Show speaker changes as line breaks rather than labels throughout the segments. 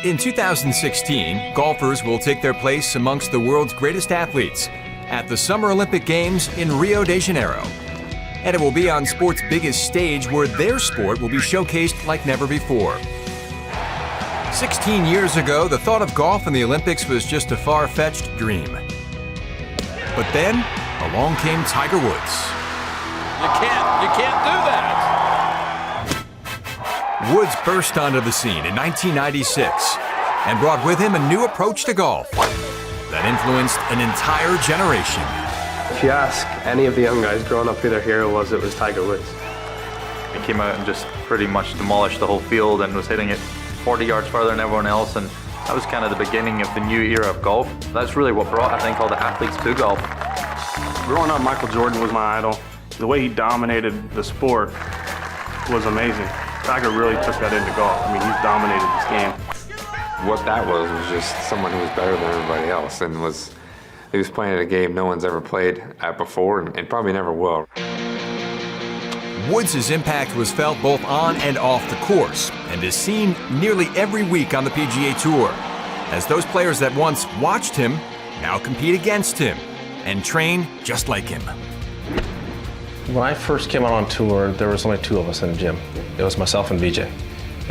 In 2016, golfers will take their place amongst the world's greatest athletes at the Summer Olympic Games in Rio de Janeiro. And it will be on sport's biggest stage where their sport will be showcased like never before. 16 years ago, the thought of golf in the Olympics was just a far-fetched dream. But then, along came Tiger Woods.
You can't do that.
Woods burst onto the scene in 1996 and brought with him a new approach to golf that influenced an entire generation.
If you ask any of the young guys growing up who their hero was, it was Tiger Woods.
He came out and just pretty much demolished the whole field and was hitting it 40 yards farther than everyone else, and that was kind of the beginning of the new era of golf. That's really what brought, I think, all the athletes to golf.
Growing up, Michael Jordan was my idol. The way he dominated the sport was amazing. Tiger really took that into golf. I mean, he's dominated this game.
What that was just someone who was better than everybody else, and he was playing at a game no one's ever played at before and probably never will.
Woods' impact was felt both on and off the course and is seen nearly every week on the PGA Tour, as those players that once watched him now compete against him and train just like him.
When I first came out on tour, there was only two of us in the gym. It was myself and VJ,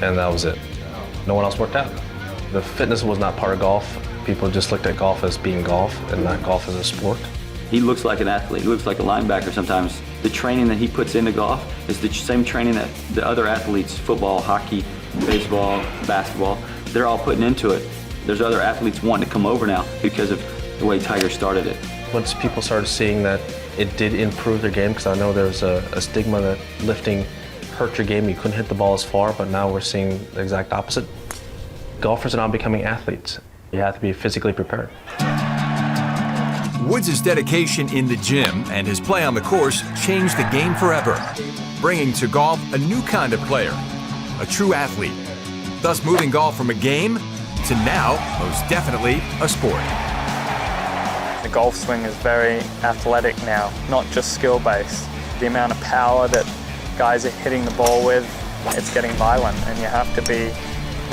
and that was it. No one else worked out. The fitness was not part of golf. People just looked at golf as being golf and not golf as a sport.
He looks like an athlete. He looks like a linebacker sometimes. The training that he puts into golf is the same training that the other athletes, football, hockey, baseball, basketball, they're all putting into it. There's other athletes wanting to come over now because of the way Tiger started it.
Once people started seeing that it did improve their game, because I know there was a stigma that lifting hurt your game, you couldn't hit the ball as far, but now we're seeing the exact opposite. Golfers are now becoming athletes. You have to be physically prepared.
Woods' dedication in the gym and his play on the course changed the game forever, bringing to golf a new kind of player, a true athlete, thus moving golf from a game to now, most definitely, a sport.
The golf swing is very athletic now, not just skill-based. The amount of power that guys are hitting the ball with, it's getting violent, and you have to be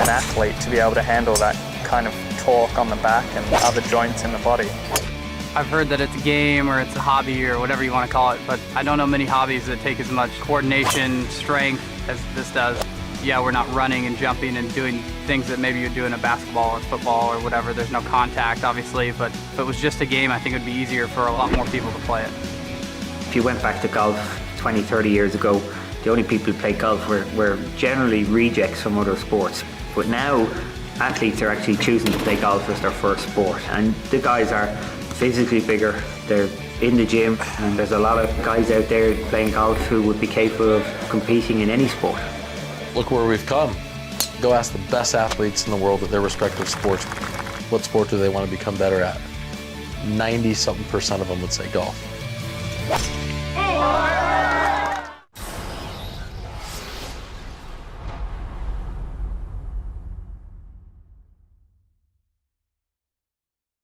an athlete to be able to handle that kind of torque on the back and other joints in the body.
I've heard that it's a game or it's a hobby or whatever you want to call it, but I don't know many hobbies that take as much coordination, strength as this does. Yeah, we're not running and jumping and doing things that maybe you do in a basketball or football or whatever. There's no contact, obviously, but if it was just a game, I think it would be easier for a lot more people to play it.
If you went back to golf 20, 30 years ago, the only people who played golf were generally rejects from other sports. But now, athletes are actually choosing to play golf as their first sport. And the guys are physically bigger, they're in the gym, and there's a lot of guys out there playing golf who would be capable of competing in any sport.
Look where we've come. Go ask the best athletes in the world at their respective sports, what sport do they want to become better at? 90-something% of them would say golf.